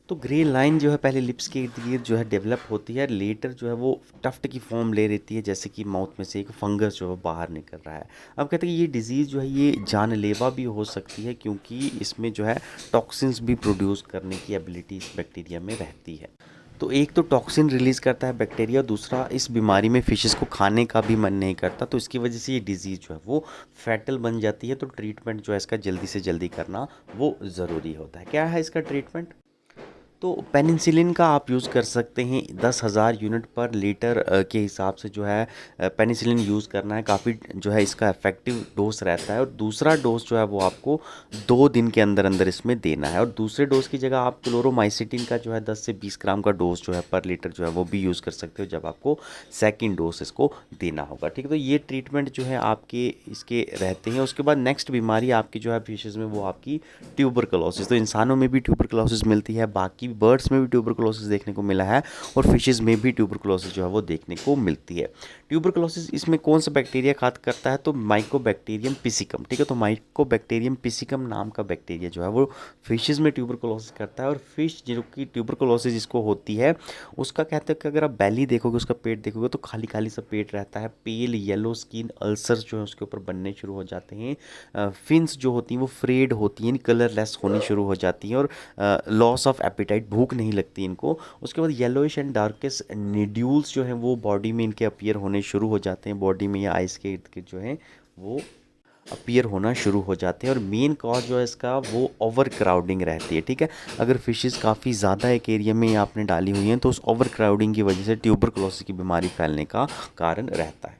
तो grey line जो है पहले लिप्स के इर्द गिर्द जो है डेवलप होती है, लेटर जो है वो टफ्ट की फॉर्म ले लेती है, जैसे कि माउथ में से एक फंगस जो है बाहर निकल रहा है। अब कहते हैं कि ये डिजीज़ जो है ये जानलेवा भी हो सकती है, क्योंकि इसमें जो है टॉक्सिन्स भी प्रोड्यूस करने की एबिलिटी इस बैक्टीरिया में रहती है। तो एक तो टॉक्सिन रिलीज़ करता है बैक्टीरिया, दूसरा इस बीमारी में फिशेस को खाने का भी मन नहीं करता, तो इसकी वजह से ये डिजीज़ जो है वो फैटल बन जाती है। तो ट्रीटमेंट जो है इसका जल्दी से जल्दी करना वो ज़रूरी होता है। क्या है इसका ट्रीटमेंट? तो पेनिसिलिन का आप यूज़ कर सकते हैं 10,000 यूनिट पर लीटर के हिसाब से जो है पेनिसिलिन यूज़ करना है। काफ़ी जो है इसका इफेक्टिव डोज रहता है, और दूसरा डोज जो है वो आपको 2 दिन के अंदर अंदर इसमें देना है। और दूसरे डोज की जगह आप क्लोरोमाइसिटिन का जो है 10 से 20 ग्राम का डोज जो है पर लीटर जो है वो भी यूज़ कर सकते हो, जब आपको सेकेंड डोज इसको देना होगा। ठीक है, तो ये ट्रीटमेंट जो है आपके इसके रहते हैं। उसके बाद नेक्स्ट बीमारी आपकी जो है फिशेज़ में वो आपकी ट्यूबरकुलोसिस। तो इंसानों में भी ट्यूबरकुलोसिस मिलती है, बाकी बर्ड्स में भी ट्यूबरकुलोसिस देखने को मिला है, और फिशेज़ में भी ट्यूबरकुलोसिस जो है वो देखने को मिलती है। ट्यूबरकुलोसिस इसमें कौन सा बैक्टीरिया खात करता है? तो माइकोबैक्टीरियम पिसिकम। ठीक है, तो माइकोबैक्टीरियम पिसिकम नाम का बैक्टीरिया जो है वो फिशेज़ में ट्यूबरकुलोसिस करता है। और फिश जो कि ट्यूबरकुलोसिस जिसको होती है, उसका कहते हैं कि अगर आप बैली देखोगे, उसका पेट देखोगे, तो खाली खाली सा पेट रहता है, पेल येलो स्किन अल्सर्स जो है उसके ऊपर बनने शुरू हो जाते हैं। फिन्स जो होती हैं वो फ्रेड होती हैं, कलरलेस होनी शुरू हो जाती हैं, और लॉस ऑफ एपिटाइट, भूख नहीं लगती इनको। उसके बाद येलोइश एंड डार्केस्ट निड्यूल्स जो हैं वो बॉडी में इनके अपीयर होने शुरू हो जाते हैं, बॉडी में या आइस के इर्द गिर्द जो है वो अपीयर होना शुरू हो जाते हैं। और मेन कॉज जो है इसका वो ओवर क्राउडिंग रहती है। ठीक है, अगर फिशेस काफ़ी ज़्यादा एक एरिया में आपने डाली हुई हैं, तो उस ओवर क्राउडिंग की वजह से ट्यूबरकुलोसिस की बीमारी फैलने का कारण रहता है।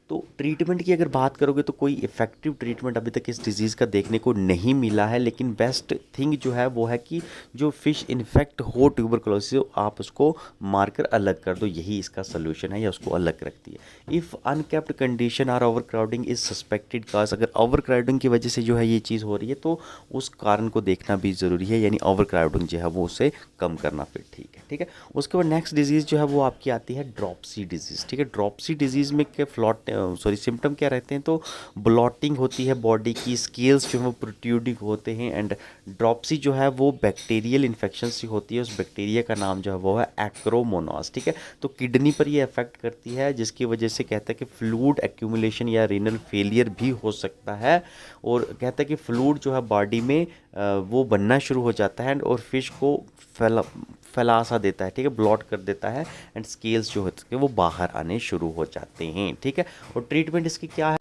तो ट्रीटमेंट की अगर बात करोगे, तो कोई इफ़ेक्टिव ट्रीटमेंट अभी तक इस डिज़ीज़ का देखने को नहीं मिला है, लेकिन बेस्ट थिंग जो है वो है कि जो फ़िश इन्फेक्ट हो ट्यूबरकुलोसिस, आप उसको मारकर अलग कर दो, यही इसका सोल्यूशन है या उसको अलग रखती है। If unkept condition are overcrowding is suspected cause, अगर ओवर क्राउडिंग की वजह से जो है ये चीज़ हो रही है, तो उस कारण को देखना भी ज़रूरी है, यानी ओवर क्राउडिंग जो है वो उसे कम करना फिर ठीक है। ठीक है, उसके बाद नेक्स्ट डिजीज़ जो है वो आपकी आती है ड्रॉपसी डिजीज़। ठीक है, ड्रॉपसी डिजीज़ में क्या सिम्टम क्या रहते हैं? तो ब्लॉटिंग होती है बॉडी की, स्केल्स जो है वो प्रोट्रूडिंग होते हैं, एंड ड्रॉपसी जो है वो बैक्टीरियल इन्फेक्शन से होती है। उस बैक्टीरिया का नाम जो है वो है एक्रोमोनास। ठीक है, तो किडनी पर ये अफेक्ट करती है, जिसकी वजह से कहता है कि फ्लूइड एक्यूमुलेशन या रीनल फेलियर भी हो सकता है। और कहता है कि फ्लूइड जो है बॉडी में वो बनना शुरू हो जाता है, और फिश को फैला सा देता है। ठीक है, ब्लॉट कर देता है, एंड स्केल्स जो होते हैं वो बाहर आने शुरू हो जाते हैं। ठीक है, और ट्रीटमेंट इसकी क्या है?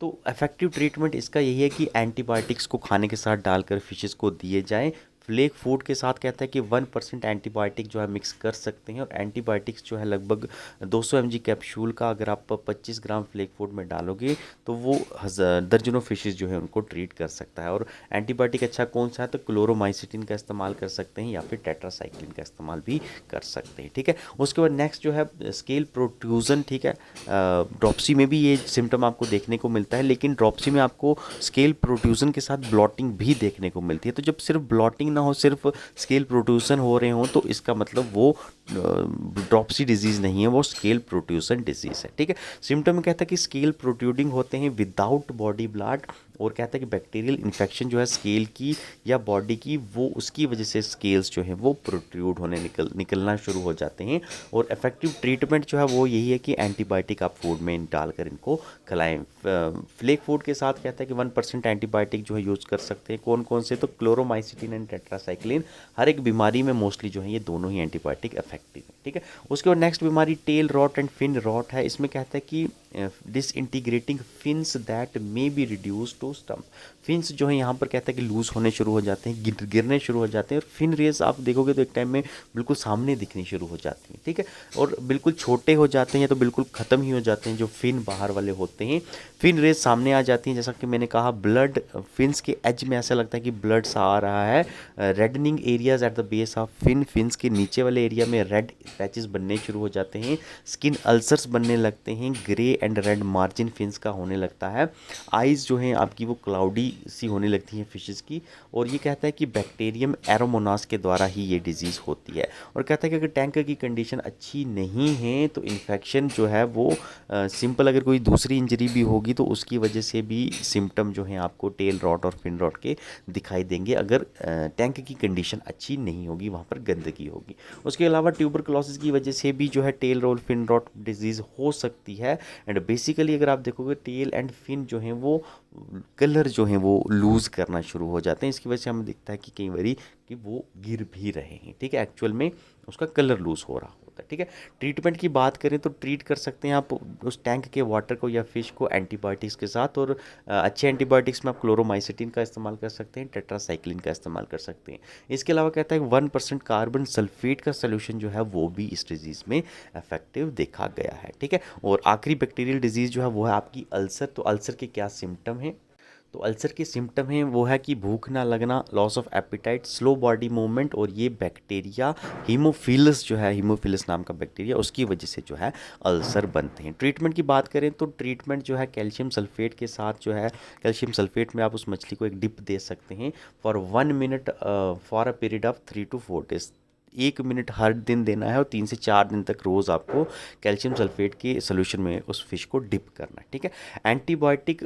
तो इफेक्टिव ट्रीटमेंट इसका यही है कि एंटीबायोटिक्स को खाने के साथ डालकर फिशेस को दिए जाएं। फ्लेक फूड के साथ कहता है कि 1% एंटीबायोटिक जो है मिक्स कर सकते हैं, और एंटीबायोटिक्स जो है लगभग 200 mg कैप्सूल का अगर आप 25 ग्राम फ्लेक फूड में डालोगे, तो वो दर्जनों फिशेस जो है उनको ट्रीट कर सकता है। और एंटीबायोटिक अच्छा कौन सा है? तो क्लोरोमाइसिटिन का इस्तेमाल कर सकते हैं, या फिर टेट्रासाइक्लिन का इस्तेमाल भी कर सकते हैं। ठीक है, उसके बाद नेक्स्ट जो है स्केल प्रोट्रूजन। ठीक है, ड्रॉपसी में भी ये सिम्टम आपको देखने को मिलता है, लेकिन ड्रॉपसी में आपको स्केल प्रोट्रूजन के साथ ब्लॉटिंग भी देखने को मिलती है। तो जब सिर्फ ब्लॉटिंग ना हो, सिर्फ स्केल प्रोट्रूजन हो रहे हों, तो इसका मतलब वो ड्रॉपसी डिजीज़ नहीं है, वो स्केल प्रोट्रूजन डिजीज़ है। ठीक है, सिम्टम में कहता है कि स्केल प्रोट्रूडिंग होते हैं विदाउट बॉडी ब्लड, और कहता है कि बैक्टीरियल इन्फेक्शन जो है स्केल की या बॉडी की, वो उसकी वजह से स्केल्स जो हैं वो प्रोट्रूड होने निकलना शुरू हो जाते हैं। और इफेक्टिव ट्रीटमेंट जो है वो यही है कि एंटीबायोटिक आप फूड में डालकर इनको खिलाएं। फ्लेक फूड के साथ कहता है कि 1% एंटीबायोटिक जो है यूज़ कर सकते हैं। कौन कौन से? तो क्लोरोमाइसिटिन एंड टेट्रासाइक्लिन। हर एक बीमारी में मोस्टली जो है ये दोनों ही एंटीबायोटिक इफेक्टिव है। ठीक है, उसके बाद नेक्स्ट बीमारी tail rot and fin rot है। इसमें कहता है कि disintegrating fins that may be reduce to stump. Fins जो है यहाँ पर कहता है कि लूज होने शुरू हो जाते हैं, गिरने शुरू हो जाते हैं, और फिन रेस आप देखोगे तो एक टाइम में बिल्कुल सामने दिखनी शुरू हो जाती हैं। ठीक है, और बिल्कुल छोटे हो जाते हैं, तो बिल्कुल ख़त्म ही हो जाते हैं जो फिन बाहर वाले होते हैं। फिन रेस सामने आ जाती हैं, जैसा कि मैंने कहा ब्लड फिन्स के एज में ऐसा लगता है कि ब्लड सा आ रहा है। Reddening areas at the base of fins के नीचे वाले एरिया में रेड पैचेस बनने शुरू हो जाते हैं, स्किन अल्सर्स बनने लगते हैं, grey and red margin fins का होने लगता है, आइज़ जो हैं आपकी वो क्लाउडी सी होने लगती हैं फिशेस की। और ये कहता है कि बैक्टीरियम एरोमोनास के द्वारा ही ये डिजीज़ होती है। और कहता है कि अगर टैंकर की कंडीशन अच्छी नहीं है तो इन्फेक्शन जो है वो सिंपल, अगर कोई दूसरी इंजरी भी होगी तो उसकी वजह से भी सिम्टम जो हैं आपको टेल रॉट और फिन रॉट के दिखाई देंगे, अगर टैंक की कंडीशन अच्छी नहीं होगी, वहाँ पर गंदगी होगी। उसके अलावा ट्यूबरकुलोसिस की वजह से भी जो है tail roll fin rot disease हो सकती है। एंड बेसिकली अगर आप देखोगे टेल एंड फिन जो हैं वो कलर जो हैं वो लूज़ करना शुरू हो जाते हैं। इसकी वजह से हमें दिखता है कि कई बारी कि वो गिर भी रहे हैं, ठीक है, एक्चुअल में उसका कलर लूज़ हो रहा होता है, ठीक है। ट्रीटमेंट की बात करें तो ट्रीट कर सकते हैं आप उस टैंक के वाटर को या फिश को एंटीबायोटिक्स के साथ, और अच्छे एंटीबायोटिक्स में आप क्लोरोमाइसिटिन का इस्तेमाल कर सकते हैं, टेट्रासाइक्लिन का इस्तेमाल कर सकते हैं। इसके अलावा कहता है 1% कार्बन सल्फेट का सोल्यूशन जो है वो भी इस डिजीज़ में इफेक्टिव देखा गया है, ठीक है। और आखिरी बैक्टीरियल डिजीज़ जो है वो है आपकी अल्सर। तो अल्सर के क्या सिम्टम हैं? तो अल्सर के सिम्टम हैं वो है कि भूख ना लगना, loss of appetite, slow body movement, और ये बैक्टीरिया हीमोफिलस जो है, हीमोफिलस नाम का बैक्टीरिया, उसकी वजह से जो है अल्सर बनते हैं। ट्रीटमेंट की बात करें तो ट्रीटमेंट जो है कैल्शियम सल्फेट के साथ जो है, कैल्शियम सल्फेट में आप उस मछली को एक डिप दे सकते हैं for 1 minute for a period of 3 to 4 days। 1 minute हर दिन देना है और 3 से 4 दिन तक रोज़ आपको कैल्शियम सल्फेट के सोल्यूशन में उस फिश को डिप करना है, ठीक है। एंटीबायोटिक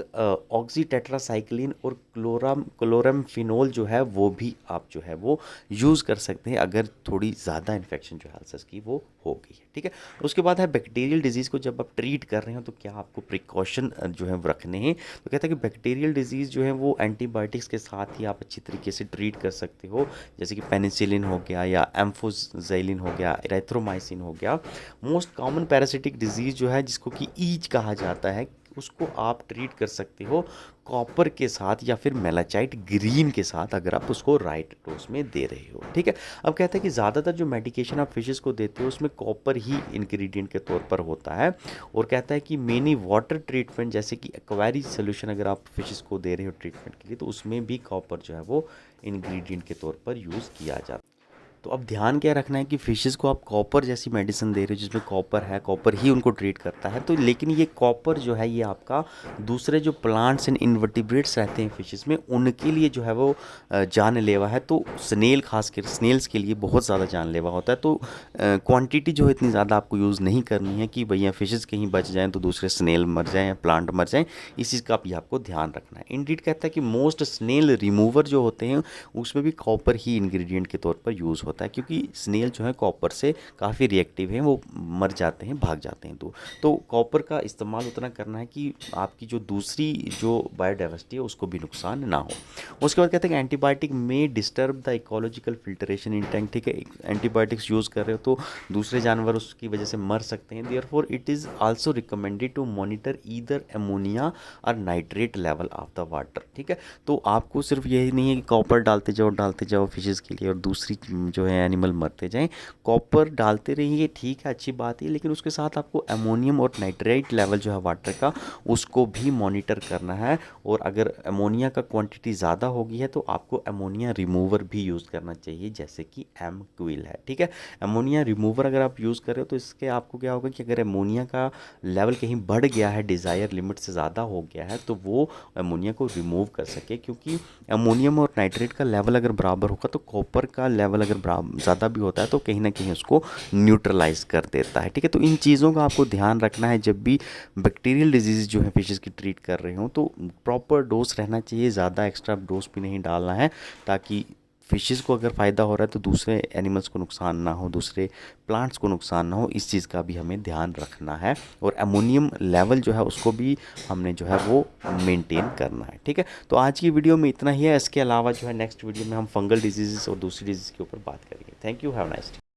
ऑक्सीटेट्रासाइक्लिन और क्लोरामफिनोल जो है वो भी आप जो है वो यूज़ कर सकते हैं अगर थोड़ी ज़्यादा इन्फेक्शन जो है अल्सर्स की वो हो गई है, ठीक है। उसके बाद है बैक्टीरियल डिजीज़ को जब आप ट्रीट कर रहे हो तो क्या आपको प्रिकॉशन जो है वो रखने हैं। तो कहता है कि बैक्टीरियल डिजीज़ जो है वो एंटीबायोटिक्स के साथ ही आप अच्छी तरीके से ट्रीट कर सकते हो, जैसे कि पेनिसिलिन हो गया या एम्फोज़ैलिन हो गया, एरिथ्रोमाइसिन हो गया। मोस्ट कॉमन पैरासिटिक डिजीज़ जो है जिसको कि ईच कहा जाता है, उसको आप ट्रीट कर सकते हो कॉपर के साथ या फिर मेलाचाइट ग्रीन के साथ, अगर आप उसको राइट डोज में दे रहे हो, ठीक है। अब कहता है कि ज़्यादातर जो मेडिकेशन आप फिशेस को देते हो उसमें कॉपर ही इंग्रेडिएंट के तौर पर होता है। और कहता है कि मेनी वाटर ट्रीटमेंट जैसे कि एक्वायरी सोल्यूशन अगर आप फिशेस को दे रहे हो ट्रीटमेंट के लिए, तो उसमें भी कॉपर जो है वो इंग्रेडिएंट के तौर पर यूज़ किया जाता है। तो अब ध्यान क्या रखना है कि फिशेस को आप कॉपर जैसी मेडिसिन दे रहे हो जिसमें कॉपर है, कॉपर ही उनको ट्रीट करता है, तो लेकिन ये कॉपर जो है ये आपका दूसरे जो प्लांट्स एंड इनवर्टिब्रेट्स रहते हैं फिशेस में उनके लिए जो है वो जानलेवा है। तो स्नेल, खासकर स्नेल्स के लिए बहुत ज़्यादा जानलेवा होता है। तो क्वांटिटी जो है इतनी ज़्यादा आपको यूज़ नहीं करनी है कि भैया फिशेस कहीं बच जाएँ तो दूसरे स्नेल मर जाएँ या प्लांट मर जाएँ, इस चीज़ का भी आपको ध्यान रखना है। इंडीड कहता है कि मोस्ट स्नेल रिमूवर जो होते हैं उसमें भी कॉपर ही इंग्रेडिएंट के तौर पर यूज़ होता है, क्योंकि स्नेल जो है कॉपर से काफ़ी रिएक्टिव हैं, वो मर जाते हैं, भाग जाते हैं। तो कॉपर का इस्तेमाल उतना करना है कि आपकी जो दूसरी जो बायोडाइवर्सिटी है उसको भी नुकसान ना हो। उसके बाद कहते हैं कि एंटीबायोटिक में disturb the ecological filtration in tank, ठीक है। एंटीबायोटिक्स यूज़ कर रहे हो तो दूसरे जानवर उसकी वजह से मर सकते हैं। Therefore it is also recommended to monitor either ammonia or nitrate level of the water, ठीक है। तो आपको सिर्फ यही नहीं है कि कॉपर डालते जाओ फिशेस के लिए और दूसरी जो है एनिमल मरते जाएं। कॉपर डालते रहिए, ठीक है, अच्छी बात है, लेकिन उसके साथ आपको अमोनियम और नाइट्रेट लेवल जो है वाटर का उसको भी मॉनिटर करना है। और अगर अमोनिया का क्वांटिटी ज़्यादा हो गई है तो आपको अमोनिया रिमूवर भी यूज़ करना चाहिए, जैसे कि एम क्विल है, ठीक है। अमोनिया रिमूवर अगर आप यूज़ कर रहे हो तो इसके आपको क्या होगा कि अगर अमोनिया का लेवल कहीं बढ़ गया है, डिज़ायर लिमिट से ज़्यादा हो गया है, तो वो अमोनिया को रिमूव कर सके, क्योंकि अमोनियम और नाइट्रेट का लेवल अगर बराबर होगा तो कॉपर का लेवल अगर ज़्यादा भी होता है तो कहीं ना कहीं उसको न्यूट्रलाइज कर देता है, ठीक है। तो इन चीज़ों का आपको ध्यान रखना है जब भी बैक्टीरियल डिजीज़ जो है फिशेस की ट्रीट कर रहे हो, तो प्रॉपर डोज रहना चाहिए, ज़्यादा एक्स्ट्रा डोज भी नहीं डालना है, ताकि फिशेस को अगर फ़ायदा हो रहा है तो दूसरे एनिमल्स को नुकसान ना हो, दूसरे प्लांट्स को नुकसान ना हो, इस चीज़ का भी हमें ध्यान रखना है। और अमोनियम लेवल जो है उसको भी हमने जो है वो मेंटेन करना है, ठीक है। तो आज की वीडियो में इतना ही है। इसके अलावा जो है नेक्स्ट वीडियो में हम फंगल डिजीज़ और दूसरी डिजीज़ के ऊपर बात करेंगे। Thank you, have nice day.